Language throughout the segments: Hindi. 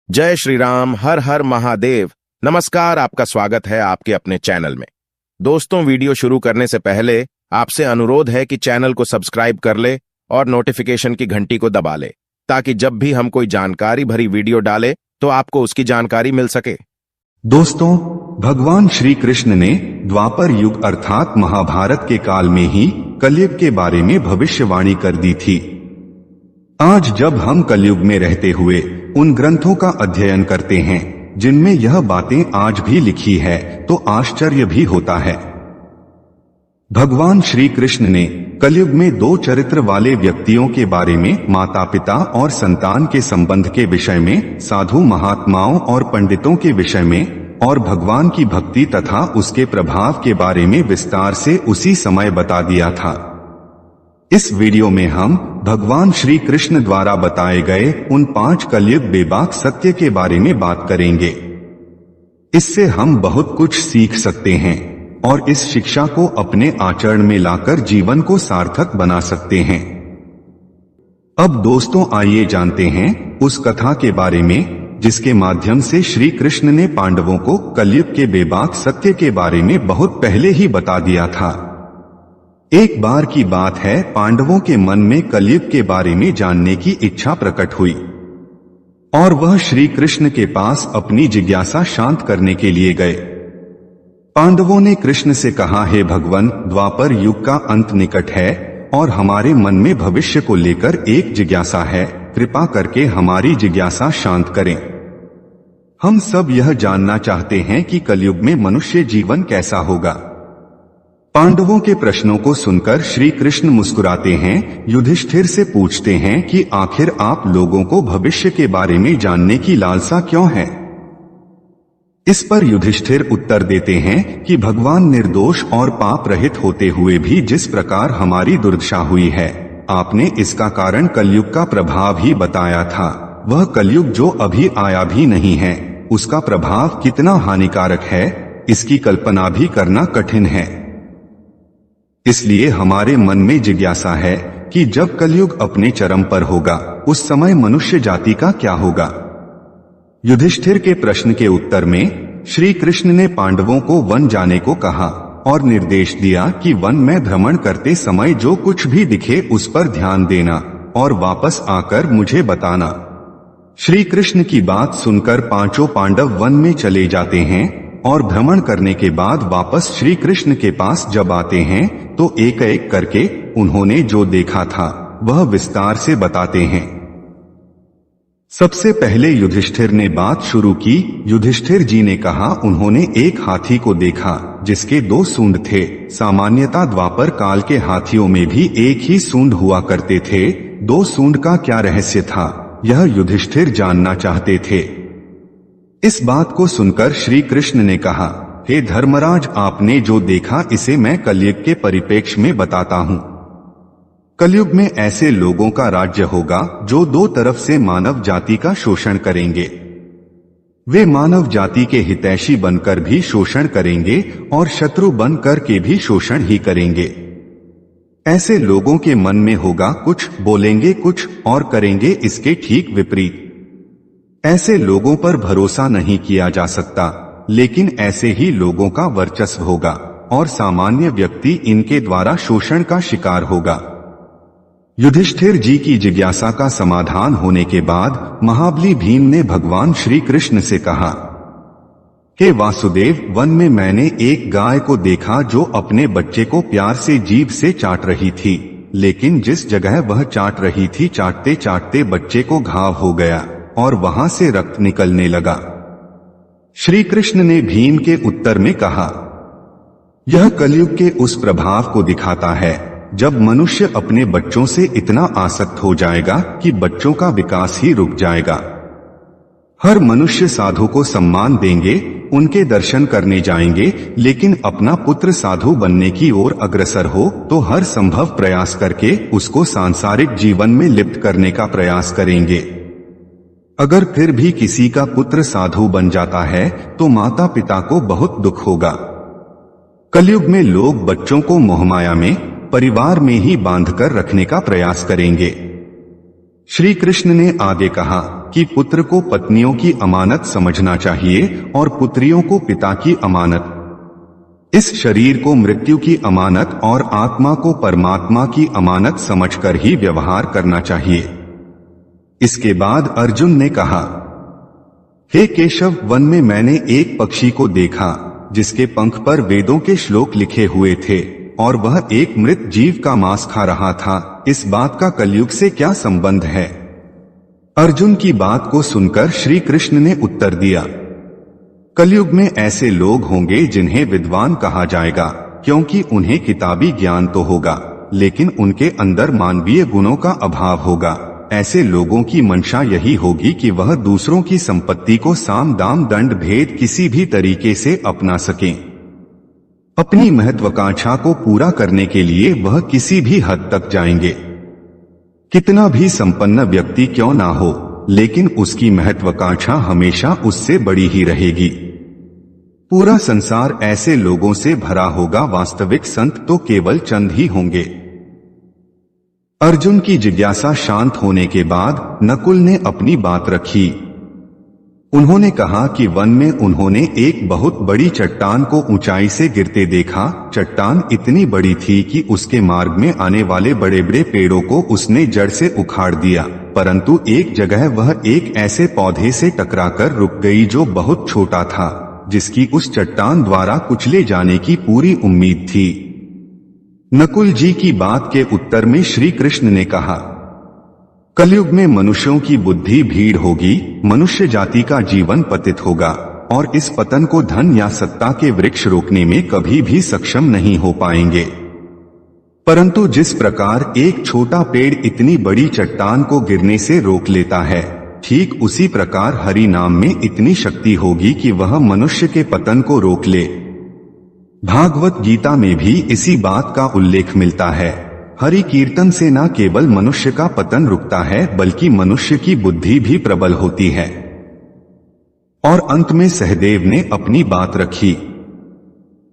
जय श्री राम, हर हर महादेव। नमस्कार, आपका स्वागत है आपके अपने चैनल में। दोस्तों, वीडियो शुरू करने से पहले आपसे अनुरोध है कि चैनल को सब्सक्राइब कर ले और नोटिफिकेशन की घंटी को दबा ले, ताकि जब भी हम कोई जानकारी भरी वीडियो डाले तो आपको उसकी जानकारी मिल सके। दोस्तों, भगवान श्री कृष्ण ने द्वापर युग अर्थात महाभारत के काल में ही कलयुग के बारे में भविष्यवाणी कर दी थी। आज जब हम कलयुग में रहते हुए उन ग्रंथों का अध्ययन करते हैं जिनमें यह बातें आज भी लिखी है, तो आश्चर्य भी होता है। भगवान श्री कृष्ण ने कलयुग में दो चरित्र वाले व्यक्तियों के बारे में, माता पिता और संतान के संबंध के विषय में, साधु महात्माओं और पंडितों के विषय में और भगवान की भक्ति तथा उसके प्रभाव के बारे में विस्तार से उसी समय बता दिया था। इस वीडियो में हम भगवान श्री कृष्ण द्वारा बताए गए उन 5 कलयुग बेबाक सत्य के बारे में बात करेंगे। इससे हम बहुत कुछ सीख सकते हैं और इस शिक्षा को अपने आचरण में लाकर जीवन को सार्थक बना सकते हैं। अब दोस्तों, आइए जानते हैं उस कथा के बारे में जिसके माध्यम से श्री कृष्ण ने पांडवों को कलयुग के बेबाक सत्य के बारे में बहुत पहले ही बता दिया था। एक बार की बात है, पांडवों के मन में कलयुग के बारे में जानने की इच्छा प्रकट हुई और वह श्री कृष्ण के पास अपनी जिज्ञासा शांत करने के लिए गए। पांडवों ने कृष्ण से कहा, हे भगवान, द्वापर युग का अंत निकट है और हमारे मन में भविष्य को लेकर एक जिज्ञासा है। कृपा करके हमारी जिज्ञासा शांत करें। हम सब यह जानना चाहते हैं कि कलयुग में मनुष्य जीवन कैसा होगा। पांडवों के प्रश्नों को सुनकर श्री कृष्ण मुस्कुराते हैं, युधिष्ठिर से पूछते हैं कि आखिर आप लोगों को भविष्य के बारे में जानने की लालसा क्यों है। इस पर युधिष्ठिर उत्तर देते हैं कि भगवान निर्दोष और पाप रहित होते हुए भी जिस प्रकार हमारी दुर्दशा हुई है, आपने इसका कारण कलयुग का प्रभाव ही बताया था। वह कलयुग जो अभी आया भी नहीं है, उसका प्रभाव कितना हानिकारक है, इसकी कल्पना भी करना कठिन है। इसलिए हमारे मन में जिज्ञासा है कि जब कलयुग अपने चरम पर होगा, उस समय मनुष्य जाति का क्या होगा। युधिष्ठिर के प्रश्न के उत्तर में श्री कृष्ण ने पांडवों को वन जाने को कहा और निर्देश दिया कि वन में भ्रमण करते समय जो कुछ भी दिखे उस पर ध्यान देना और वापस आकर मुझे बताना। श्री कृष्ण की बात सुनकर 5 पांडव वन में चले जाते हैं और भ्रमण करने के बाद वापस श्री कृष्ण के पास जब आते हैं तो एक एक करके उन्होंने जो देखा था वह विस्तार से बताते हैं। सबसे पहले युधिष्ठिर ने बात शुरू की। युधिष्ठिर जी ने कहा, उन्होंने एक हाथी को देखा जिसके 2 सूंड थे। सामान्यतः द्वापर काल के हाथियों में भी एक ही सूंड हुआ करते थे। 2 सूंड का क्या रहस्य था, यह युधिष्ठिर जानना चाहते थे। इस बात को सुनकर श्री कृष्ण ने कहा, हे धर्मराज, आपने जो देखा इसे मैं कलयुग के परिप्रेक्ष्य में बताता हूँ। कलयुग में ऐसे लोगों का राज्य होगा जो 2 तरफ से मानव जाति का शोषण करेंगे। वे मानव जाति के हितैषी बनकर भी शोषण करेंगे और शत्रु बनकर के भी शोषण ही करेंगे। ऐसे लोगों के मन में होगा कुछ, बोलेंगे कुछ और करेंगे इसके ठीक विपरीत। ऐसे लोगों पर भरोसा नहीं किया जा सकता, लेकिन ऐसे ही लोगों का वर्चस्व होगा और सामान्य व्यक्ति इनके द्वारा शोषण का शिकार होगा। युधिष्ठिर जी की जिज्ञासा का समाधान होने के बाद महाबली भीम ने भगवान श्री कृष्ण से कहा, हे वासुदेव, वन में मैंने एक गाय को देखा जो अपने बच्चे को प्यार से जीभ से चाट रही थी, लेकिन जिस जगह वह चाट रही थी, चाटते चाटते बच्चे को घाव हो गया और वहां से रक्त निकलने लगा। श्री कृष्ण ने भीम के उत्तर में कहा, यह कलयुग के उस प्रभाव को दिखाता है जब मनुष्य अपने बच्चों से इतना आसक्त हो जाएगा कि बच्चों का विकास ही रुक जाएगा। हर मनुष्य साधु को सम्मान देंगे, उनके दर्शन करने जाएंगे, लेकिन अपना पुत्र साधु बनने की ओर अग्रसर हो तो हर संभव प्रयास करके उसको सांसारिक जीवन में लिप्त करने का प्रयास करेंगे। अगर फिर भी किसी का पुत्र साधु बन जाता है तो माता पिता को बहुत दुख होगा। कलयुग में लोग बच्चों को मोहमाया में, परिवार में ही बांधकर रखने का प्रयास करेंगे। श्री कृष्ण ने आगे कहा कि पुत्र को पत्नियों की अमानत समझना चाहिए और पुत्रियों को पिता की अमानत। इस शरीर को मृत्यु की अमानत और आत्मा को परमात्मा की अमानत समझकर ही व्यवहार करना चाहिए। इसके बाद अर्जुन ने कहा, हे केशव, वन में मैंने एक पक्षी को देखा जिसके पंख पर वेदों के श्लोक लिखे हुए थे और वह एक मृत जीव का मांस खा रहा था। इस बात का कलयुग से क्या संबंध है? अर्जुन की बात को सुनकर श्री कृष्ण ने उत्तर दिया, कलयुग में ऐसे लोग होंगे जिन्हें विद्वान कहा जाएगा, क्योंकि उन्हें किताबी ज्ञान तो होगा लेकिन उनके अंदर मानवीय गुणों का अभाव होगा। ऐसे लोगों की मंशा यही होगी कि वह दूसरों की संपत्ति को साम दाम दंड भेद किसी भी तरीके से अपना सकें। अपनी महत्वाकांक्षा को पूरा करने के लिए वह किसी भी हद तक जाएंगे। कितना भी संपन्न व्यक्ति क्यों ना हो, लेकिन उसकी महत्वाकांक्षा हमेशा उससे बड़ी ही रहेगी। पूरा संसार ऐसे लोगों से भरा होगा, वास्तविक संत तो केवल चंद ही होंगे। अर्जुन की जिज्ञासा शांत होने के बाद नकुल ने अपनी बात रखी। उन्होंने कहा कि वन में उन्होंने एक बहुत बड़ी चट्टान को ऊंचाई से गिरते देखा। चट्टान इतनी बड़ी थी कि उसके मार्ग में आने वाले बड़े बड़े पेड़ों को उसने जड़ से उखाड़ दिया, परंतु एक जगह वह एक ऐसे पौधे से टकराकर रुक गई जो बहुत छोटा था, जिसकी उस चट्टान द्वारा कुचले जाने की पूरी उम्मीद थी। नकुल जी की बात के उत्तर में श्री कृष्ण ने कहा, कलयुग में मनुष्यों की बुद्धि भीड़ होगी, मनुष्य जाति का जीवन पतित होगा और इस पतन को धन या सत्ता के वृक्ष रोकने में कभी भी सक्षम नहीं हो पाएंगे। परंतु जिस प्रकार एक छोटा पेड़ इतनी बड़ी चट्टान को गिरने से रोक लेता है, ठीक उसी प्रकार हरि नाम में इतनी शक्ति होगी कि वह मनुष्य के पतन को रोक ले। भागवत गीता में भी इसी बात का उल्लेख मिलता है। हरि कीर्तन से न केवल मनुष्य का पतन रुकता है, बल्कि मनुष्य की बुद्धि भी प्रबल होती है। और अंत में सहदेव ने अपनी बात रखी।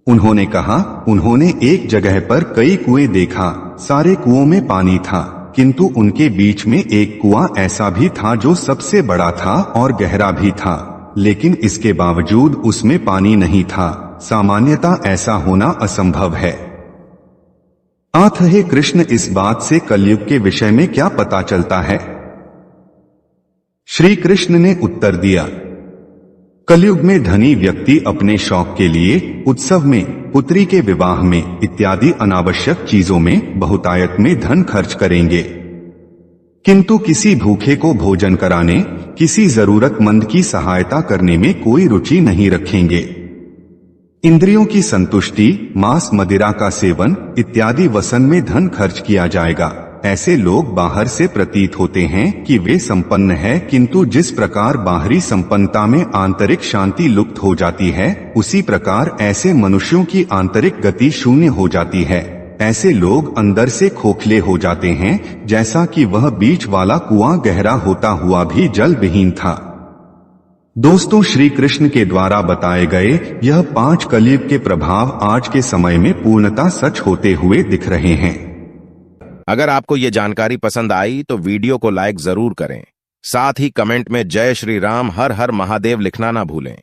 उन्होंने कहा, उन्होंने एक जगह पर कई कुएं देखा, सारे कुओं में पानी था, किंतु उनके बीच में एक कुआं ऐसा भी था जो सबसे बड़ा था और गहरा भी था, लेकिन इसके बावजूद उसमें पानी नहीं था। सामान्यतः ऐसा होना असंभव है। आथ हे कृष्ण, इस बात से कलयुग के विषय में क्या पता चलता है? श्री कृष्ण ने उत्तर दिया, कलयुग में धनी व्यक्ति अपने शौक के लिए उत्सव में, पुत्री के विवाह में इत्यादि अनावश्यक चीजों में बहुतायत में धन खर्च करेंगे, किंतु किसी भूखे को भोजन कराने, किसी जरूरतमंद की सहायता करने में कोई रुचि नहीं रखेंगे। इंद्रियों की संतुष्टि, मांस मदिरा का सेवन इत्यादि वसन में धन खर्च किया जाएगा। ऐसे लोग बाहर से प्रतीत होते हैं कि वे संपन्न है, किंतु जिस प्रकार बाहरी संपन्नता में आंतरिक शांति लुप्त हो जाती है, उसी प्रकार ऐसे मनुष्यों की आंतरिक गति शून्य हो जाती है। ऐसे लोग अंदर से खोखले हो जाते हैं, जैसा कि वह बीच वाला कुआं गहरा होता हुआ भी जल विहीन था। दोस्तों, श्री कृष्ण के द्वारा बताए गए यह 5 कलयुग के प्रभाव आज के समय में पूर्णतः सच होते हुए दिख रहे हैं। अगर आपको ये जानकारी पसंद आई तो वीडियो को लाइक जरूर करें, साथ ही कमेंट में जय श्री राम हर हर महादेव लिखना ना भूलें।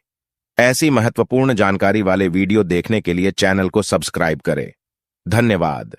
ऐसी महत्वपूर्ण जानकारी वाले वीडियो देखने के लिए चैनल को सब्सक्राइब करें। धन्यवाद।